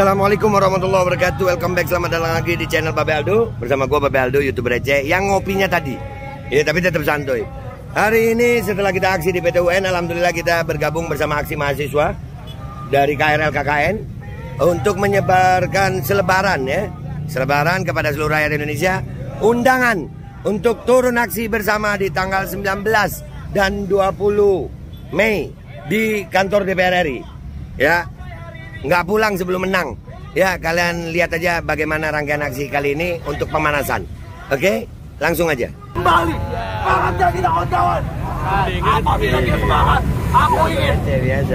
Assalamualaikum warahmatullahi wabarakatuh. Welcome back, selamat datang lagi di channel Babe Aldo. Bersama gue Babe Aldo, YouTuber receh yang ngopinya tadi ya, tapi tetap santuy. Hari ini setelah kita aksi di PT UN, alhamdulillah kita bergabung bersama aksi mahasiswa dari KRL KKN untuk menyebarkan selebaran ya, selebaran kepada seluruh rakyat Indonesia, undangan untuk turun aksi bersama di tanggal 19 dan 20 Mei di kantor DPR RI ya. Nggak pulang sebelum menang ya, kalian lihat aja bagaimana rangkaian aksi kali ini untuk pemanasan. Oke, langsung aja. Kembali semangatnya kita kawan-kawan. Apabila kita semangat, aku ingin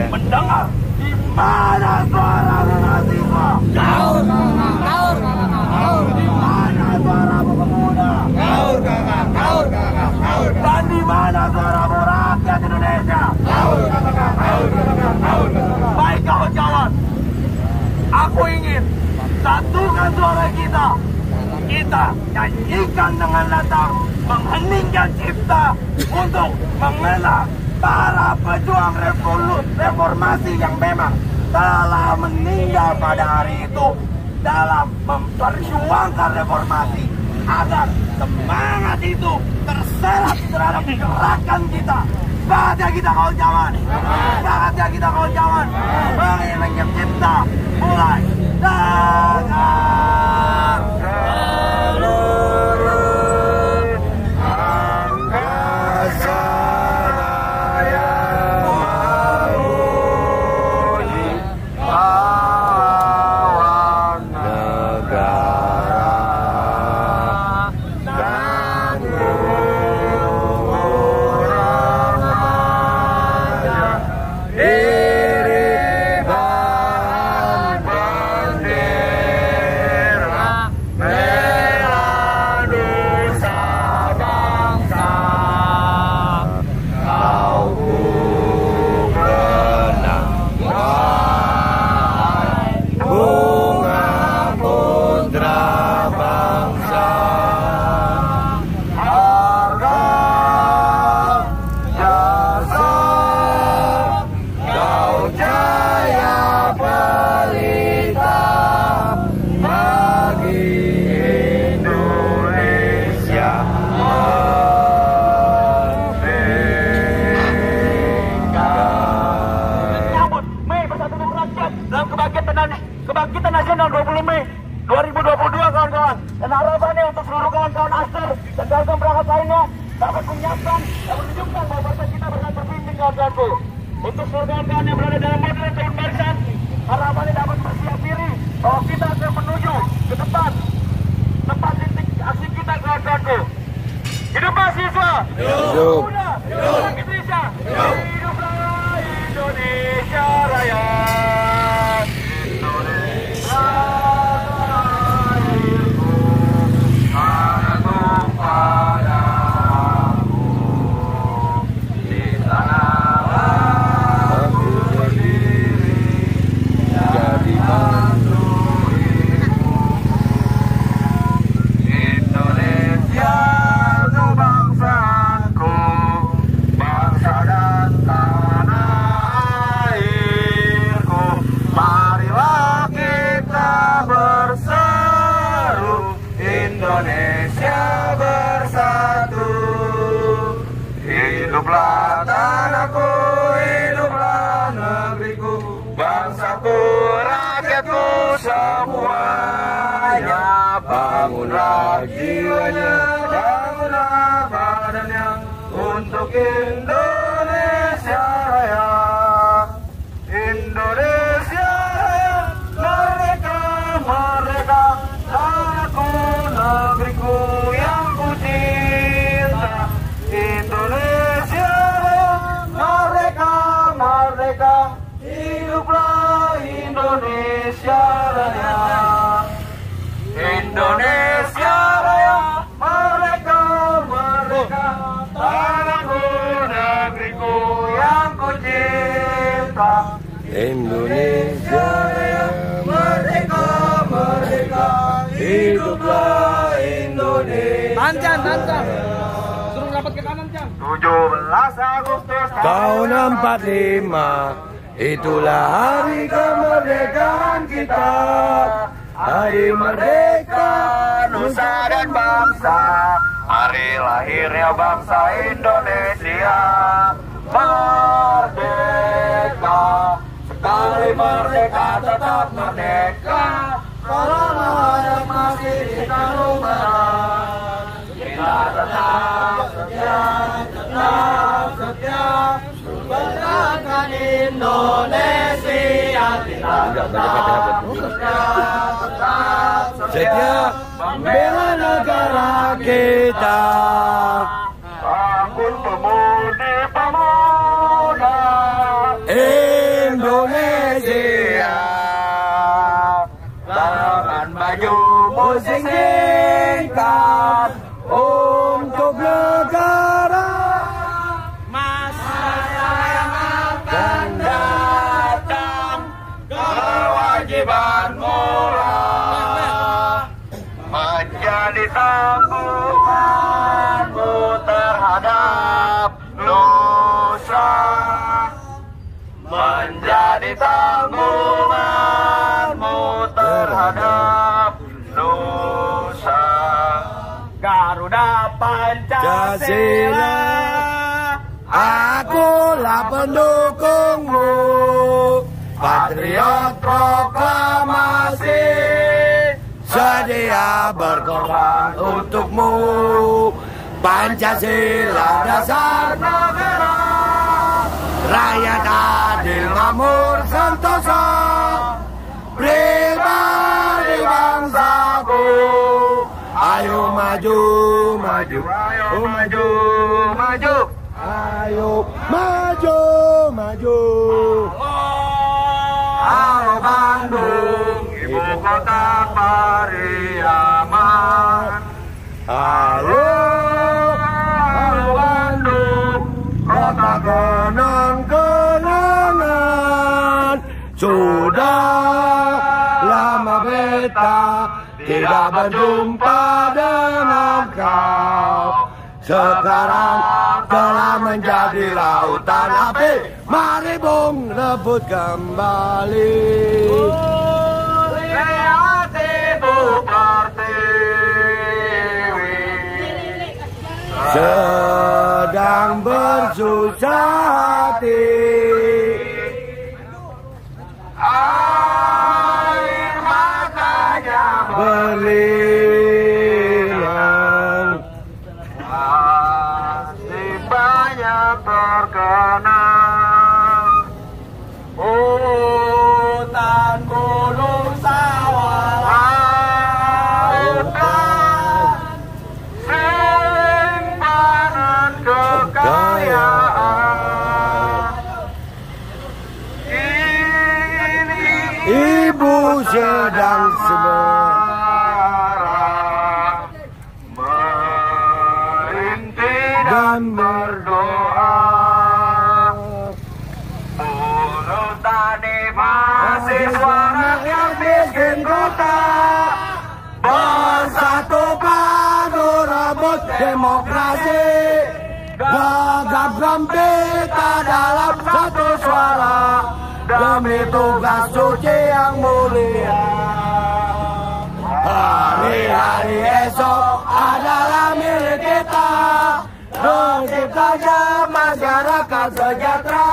mendengar di mana suara mahasiswa. Gaur, gaur, gaur. Di mana suara pemuda. Gaur, gaur, gaur. Dan di mana suara rakyat Indonesia. Gaur, gaur, gaur. Baik kawan-kawan, aku ingin satukan suara kita. Kita nyanyikan dengan lantang, mengheningkan cipta untuk mengenang para pejuang reformasi yang memang telah meninggal pada hari itu dalam memperjuangkan reformasi, agar semangat itu terserap terhadap gerakan kita. Semangatnya kita kawan-kawan, semangatnya kita kawan-kawan, mengingat cipta mulai dengan seluruh angkasa raya memuji pahlawan negara dan orang raja diri bahan bendera merah nusa bangsa. Kau benang wahai bunga putra bangsa. Harga jasa kau jaya pelita bagi Indonesia merdeka. Menyambut Mei Bersatu untuk Rakyat dalam kebangkitan nasional 20 Mei 2022 kawan-kawan, dan harapannya untuk seluruh kawan-kawan Aster dan kawan-kawan perangkat lainnya dapat menyiapkan dan menunjukkan bahwa partai kita berkat berpimpin kawan-kawanku. Untuk seluruh kawan-kawan yang berada dalam model tahun barisan, harapannya dapat bersiap diri bahwa kita akan menuju ke tempat titik aksi kita kawan-kawanku. Hidup mahasiswa, Hidup. hidup Indonesia, hiduplah Indonesia Raya. Indonesia lahirku, aku padamu. Di sanalah aku berdiri, jadi mantu ibu. Indonesia itu bangsaku, bangsa dan tanah airku. Marilah kita berseru, Indonesia bersatu. Hiduplah tanahku, hiduplah negeriku, bangsaku, rakyatku semuanya. Bangunlah jiwanya, bangunlah badannya untuk Indonesia Raya. Indonesia Raya, merdeka, merdeka, tanahku, negeriku yang ku cinta. Indonesia Raya, merdeka, merdeka, hiduplah Indonesia Raya. Indonesia Raya, merdeka, merdeka, tanahku, negeriku yang ku cinta. Indonesia Raya, Merdeka, merdeka, hiduplah Indonesia. Tancang. Suruh rapat ke kanan, Cang. 17 Agustus tahun 45 Itulah hari kemerdekaan kita, hari merdeka nusa dan bangsa, hari lahirnya bangsa Indonesia. Merdeka, sekali merdeka tetap merdeka, selama yang masih kita lupakan. Kita tetap setia, banggakan Indonesia. Kita tetap setia membela negara kita. Bangun pemudi pemuda Indonesia, dengan baju musik singkat untuk negara. masa yang akan datang, kewajiban moral menjadi tanggunganmu terhadap nusa, menjadi tanggunganmu terhadap nusa. Garuda Pancasila, Akulah pendukungmu, patriot proklamasi, sedia berkorban untukmu. Pancasila dasar negara, rakyat adil makmur sentosa, pribadi bangsaku. Ayo maju, maju, ayo maju, maju. ayo maju, maju. Halo Bandung, ibu kota Pariaman. Halo, halo Bandung, kota kenang-kenangan. Sudah lama beta tidak berjumpa dengan kau. Sekarang telah menjadi lautan api, mari bung rebut kembali. Lihat Ibu Pertiwi Sedang bersusah hati, air matanya berlinang. masih banyak terkenang. Hutan, gunung, sawah, lautan, simpanan kekayaan. Ini Ibu sedang merintih dan berdoa. Buruh tani, mahasiswa, rakyat miskin kota, bersatu padu rebut demokrasi, gegap gempita dalam satu suara, demi tugas suci yang mulia. Hari-hari esok adalah milik kita, terciptanya masyarakat sejahtera,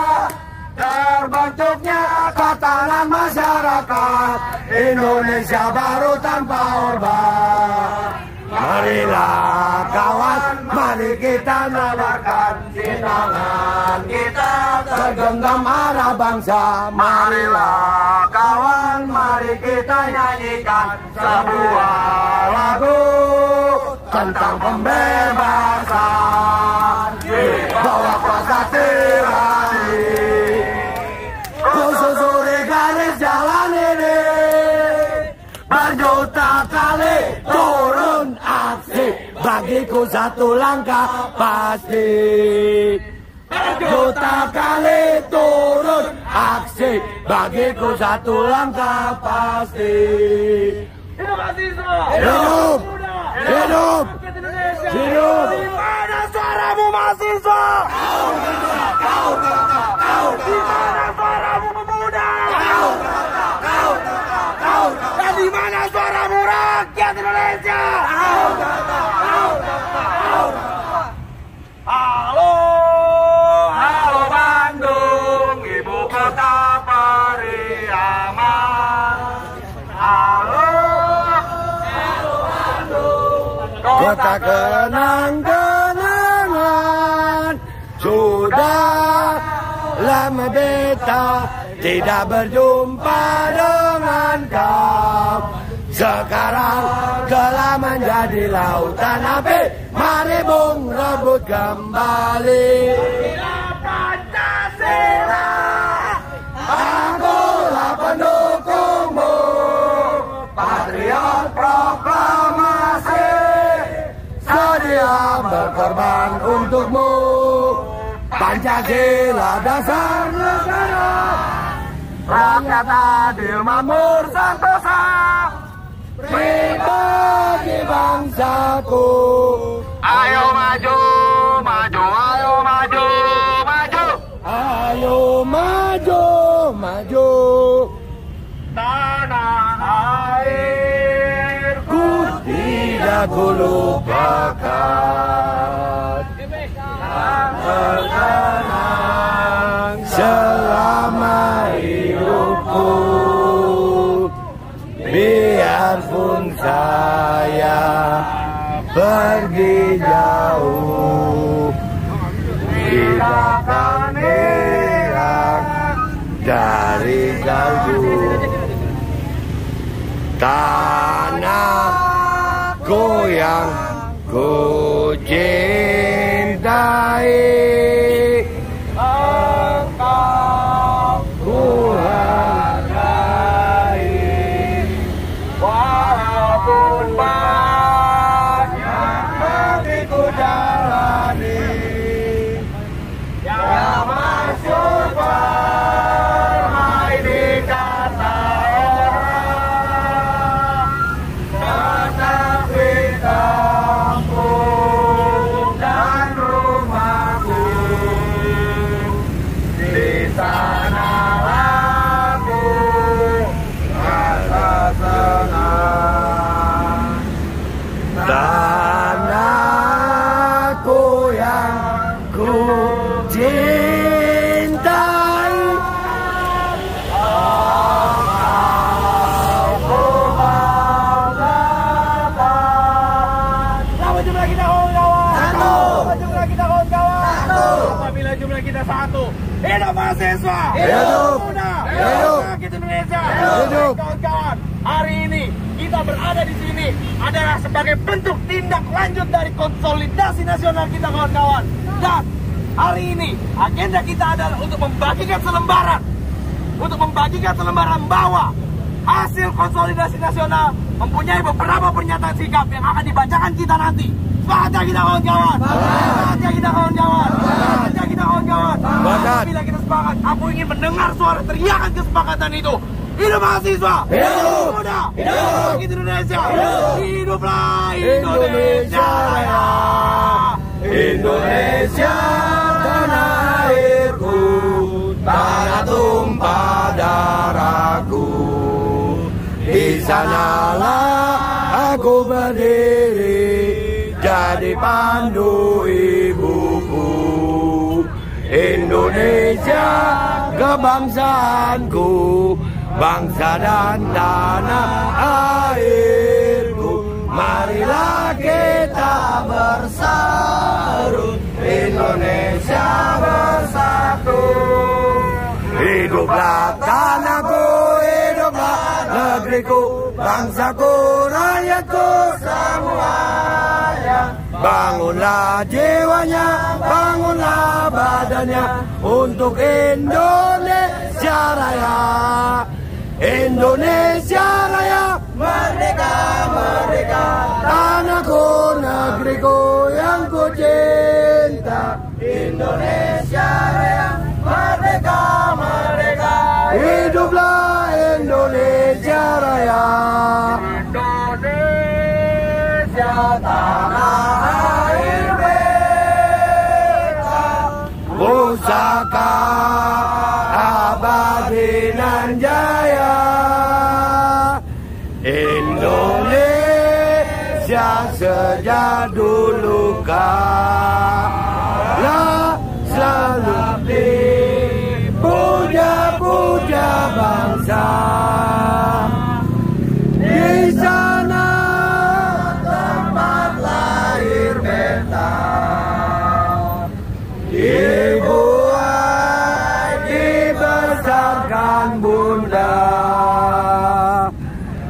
terbentuknya tatanan masyarakat Indonesia baru tanpa orba. Marilah kawan, mari kita nabarkan sinangan kita, tergenggam arah bangsa. Marilah kawan, mari kita nyanyikan sebuah lagu tentang pembebasan. Bawa kuasa tirani, susuri garis jalan ini, berjuta kali turun aksi, bagiku satu langkah pasti. Berjuta kali turun aksi, bagiku satu langkah pasti. hidup mahasiswa, Hidup, hidup, hidup. Di mana suaramu mahasiswa? Di mana suaramu Dan di mana suaramu rakyat Indonesia? Halo, halo Bandung, ibu kota Periaman. Halo, halo Bandung, Kota kenang-kenangan. Sudah lama beta tidak berjumpa dengan kau. Sekarang telah menjadi lautan api. Mari bung rebut kembali. Pancasila, Akulah pendukungmu, patriot proklamasi, sedia berkorban untukmu. Pancasila dasar negara, rakyat adil makmur sentosa, pribadi bangsaku. ayo maju, maju, ayo maju, maju. Ayo maju, maju. Tanah airku Tidak kulupakan terkenang selama hidupku. Biarpun saya pergi jauh, kita akan hilang dari kalbu. Tanahku yang ku cintai, engkau ku hargai. walaupun banyak Nanti ku jalani yang masuk permai di kata orang, tetapi kampung dan rumahku, di sanalah aku rasa senang. Tanahku yang ku cintai, Berapa jumlah kita kawan-kawan? Satu. Berapa jumlah kita kawan-kawan? Satu. Apabila jumlah kita satu, hidup mahasiswa, Hidup. muda, Hidup. rakyat Indonesia, Hidup. kawan-kawan. Hari ini kita berada di sini adalah sebagai bentuk tindak lanjut dari konsolidasi nasional kita, kawan-kawan. Dan hari ini agenda kita adalah untuk membagikan selembaran bahwa hasil konsolidasi nasional mempunyai beberapa pernyataan sikap yang akan dibacakan kita nanti. Semangat ya kita kawan-kawan. Semangat ya kita kawan-kawan. Semangat ya kita kawan-kawan. Semangat. Bila kita sepakat, aku ingin mendengar suara teriakan kesepakatan itu. Hidup mahasiswa. Hidup. Muda. Hidup. Rakyat Indonesia. Hidup. Hiduplah Indonesia Raya. Indonesia tanah airku, tanah tumpah darahku. Di sanalah aku berdiri, jadi pandu ibuku. Indonesia kebangsaanku, bangsa dan tanah airku. Marilah kita bersatu, Indonesia bersatu. Hiduplah tanahku, hiduplah negeriku, bangsaku, rakyatku semuanya. Bangunlah jiwanya, bangunlah badannya untuk Indonesia Raya. Indonesia Raya, merdeka, merdeka. Tanahku, negeriku yang ku cinta. Indonesia Raya, merdeka, merdeka. Hiduplah Indonesia Raya. Indonesia tanah air beta, pusaka abadi nan jaya. sejak dulu kala selalu dipuja-puja bangsa. Di sana tempat lahir beta, dibuat dibesarkan bunda,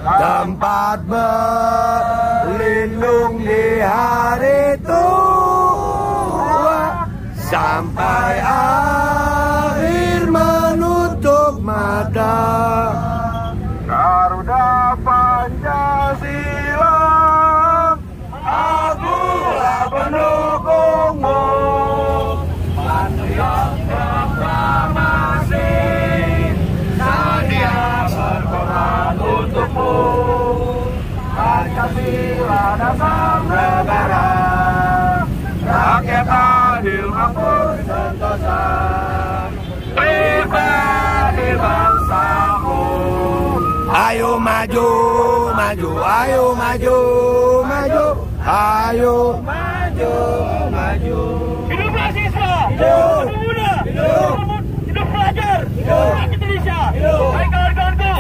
tempat berlindung di hari tua, sampai akhir menutup mata. Garuda Pancasila, akulah pendukungmu. Patriot proklamasi, sedia berkorban untukmu. Pancasila dasar negara, rakyat adil makmur sentosa, pribadi bangsaku. Ayo maju, maju, ayo maju, maju, ayo maju, maju. Hidup mahasiswa, hidup pemuda, hidup pelajar, hidup rakyat Indonesia. Baik kawan-kawanku,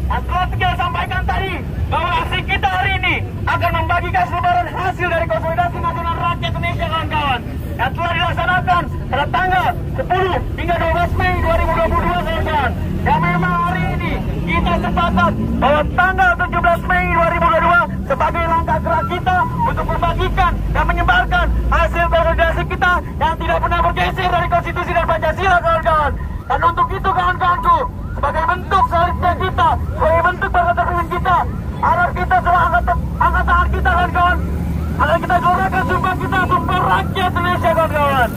setelah kita sampaikan tadi bahwa aksi kita hari ini akan membagikan selebaran hasil dari konsolidasi nasional rakyat Indonesia, kawan-kawan, yang telah dilaksanakan pada tanggal 10 hingga 12 Mei 2022, kawan-kawan. Yang memang hari ini kita sepakat bahwa tanggal 17 Mei 2022 sebagai langkah gerak kita untuk membagikan dan menyebarkan hasil konsolidasi kita yang tidak pernah bergeser dari konstitusi dan Pancasila, kawan-kawan. Dan untuk itu, kawan-kawanku, sebagai bentuk solidaritas kita, sebagai bentuk persatuan kita, agar kita selalu angkat tangan kita, kawan-kawan, agar kita gelorakan sumpah kita, sumpah rakyat Indonesia, kawan-kawan.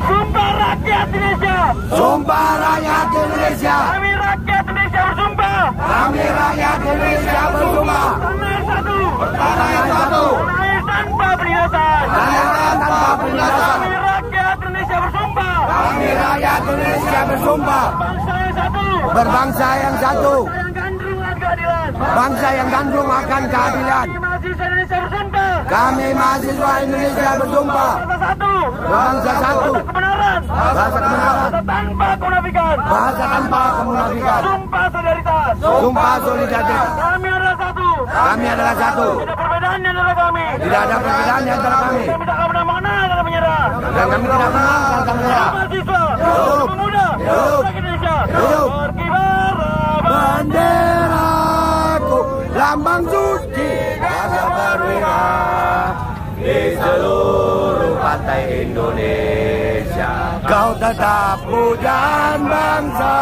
Sumpah rakyat Indonesia. Sumpah rakyat Indonesia. Kami rakyat Indonesia bersumpah. Kami rakyat Indonesia bersumpah. Tanah air satu. Tanah air satu. Tanah air tanpa penindasan. Tanah air tanpa penindasan. Kami rakyat Indonesia bersumpah. Kami rakyat Indonesia bersumpah. Bangsa yang satu. Berbangsa yang satu. Bangsa yang gandrung akan keadilan. Bangsa yang gandrung akan keadilan. Kami mahasiswa Indonesia bersumpah. Kami mahasiswa Indonesia bersumpah. Bangsa satu. Bangsa satu. Bahasa kebenaran. Bahasa kebenaran. Bahasa tanpa kemunafikan. Bahasa tanpa kemunafikan. Sumpah solidaritas. Sumpah solidaritas. Kami adalah satu. Kami adalah satu. Tidak perbedaan di antara kami. Tidak ada perbedaan di antara kami. Kami tidak akan pernah mengenal kata menyerah. Dan kami tidak pernah akan menyerah. Mahasiswa, Hidup. pemuda, Hidup. rakyat Indonesia, Hidup. berkibar Benderaku lambang suci gagah perwira di seluruh pantai Indonesia. Kau tetap pujaan bangsa.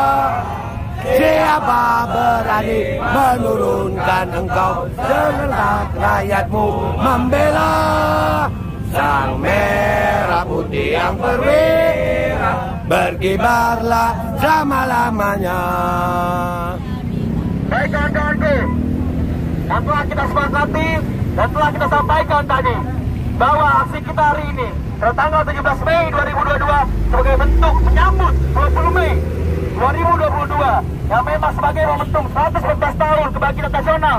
Siapa berani menurunkan engkau? Serentak rakyatmu membela sang merah putih yang perwira. Berkibarlah selama-lamanya. Baik kawan-kawanku, yang telah kita sepakati dan telah kita sampaikan tadi bahwa aksi kita hari ini pada tanggal 17 Mei 2022 sebagai bentuk menyambut 20 Mei 2022 yang memang sebagai momentum 114 tahun kebangkitan nasional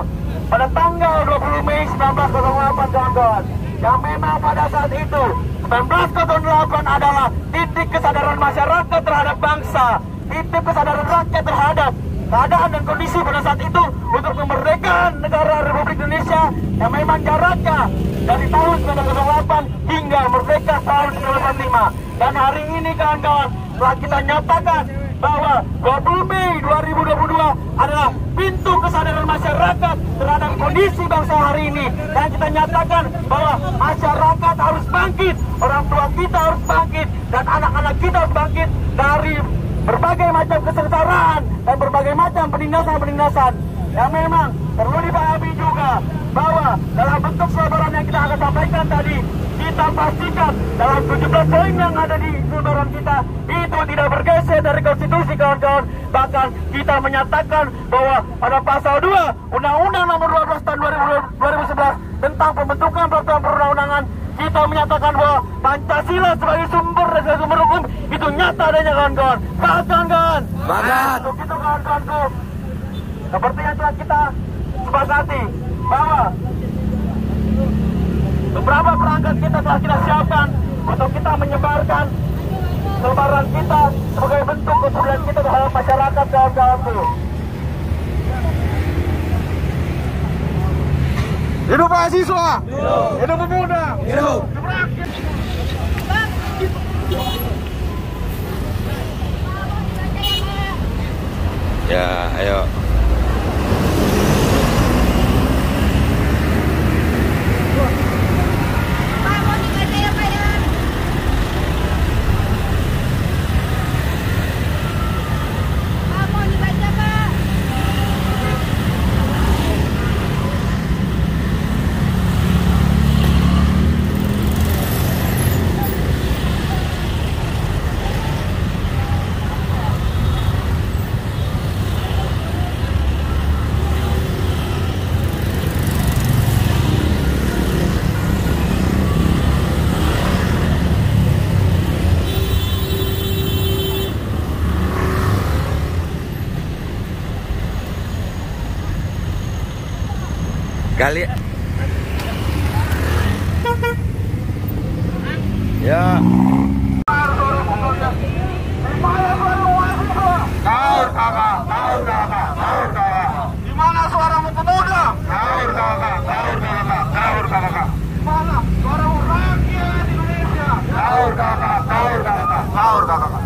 pada tanggal 20 Mei 1908, kawan-kawan, yang memang pada saat itu 1908 adalah titik kesadaran masyarakat terhadap bangsa, titik kesadaran rakyat terhadap keadaan dan kondisi pada saat itu untuk kemerdekaan negara Republik Indonesia yang memang jaraknya dari tahun 1908 hingga merdeka tahun 1945. Dan hari ini, kawan-kawan, telah kita nyatakan bahwa 20 Mei 2022 adalah pintu kesadaran masyarakat terhadap kondisi bangsa hari ini. Dan kita nyatakan bahwa masyarakat harus bangkit, orang tua kita harus bangkit, dan anak-anak kita harus bangkit dari berbagai macam kesengsaraan dan berbagai macam penindasan-penindasan yang memang perlu dipahami juga bahwa dalam bentuk selebaran yang kita akan sampaikan tadi, kita pastikan dalam 17 poin yang ada di selebaran kita itu tidak bergeser dari konstitusi, kawan-kawan. Bahkan kita menyatakan bahwa pada pasal 2 Undang-Undang Nomor 12 Tahun 2011 tentang pembentukan peraturan perundang-undangan, kita menyatakan bahwa Pancasila sebagai sumber dan sumber hukum itu nyata adanya, kawan-kawan. Sepakat, kawan-kawan? Sepakat. Untuk itu, kawan-kawanku, seperti yang telah kita sepakati bahwa Beberapa perangkat kita telah kita siapkan untuk kita menyebarkan selebaran kita sebagai bentuk kepedulian kita terhadap masyarakat, kawan-kawanku. Hidup mahasiswa! Hidup pemuda! Hidup! Ya, ayo. Kali ya. Kaur kakak. Di mana suaramu pemuda? Kaur kakak. Di mana suara rakyat Indonesia? Kaur kakak.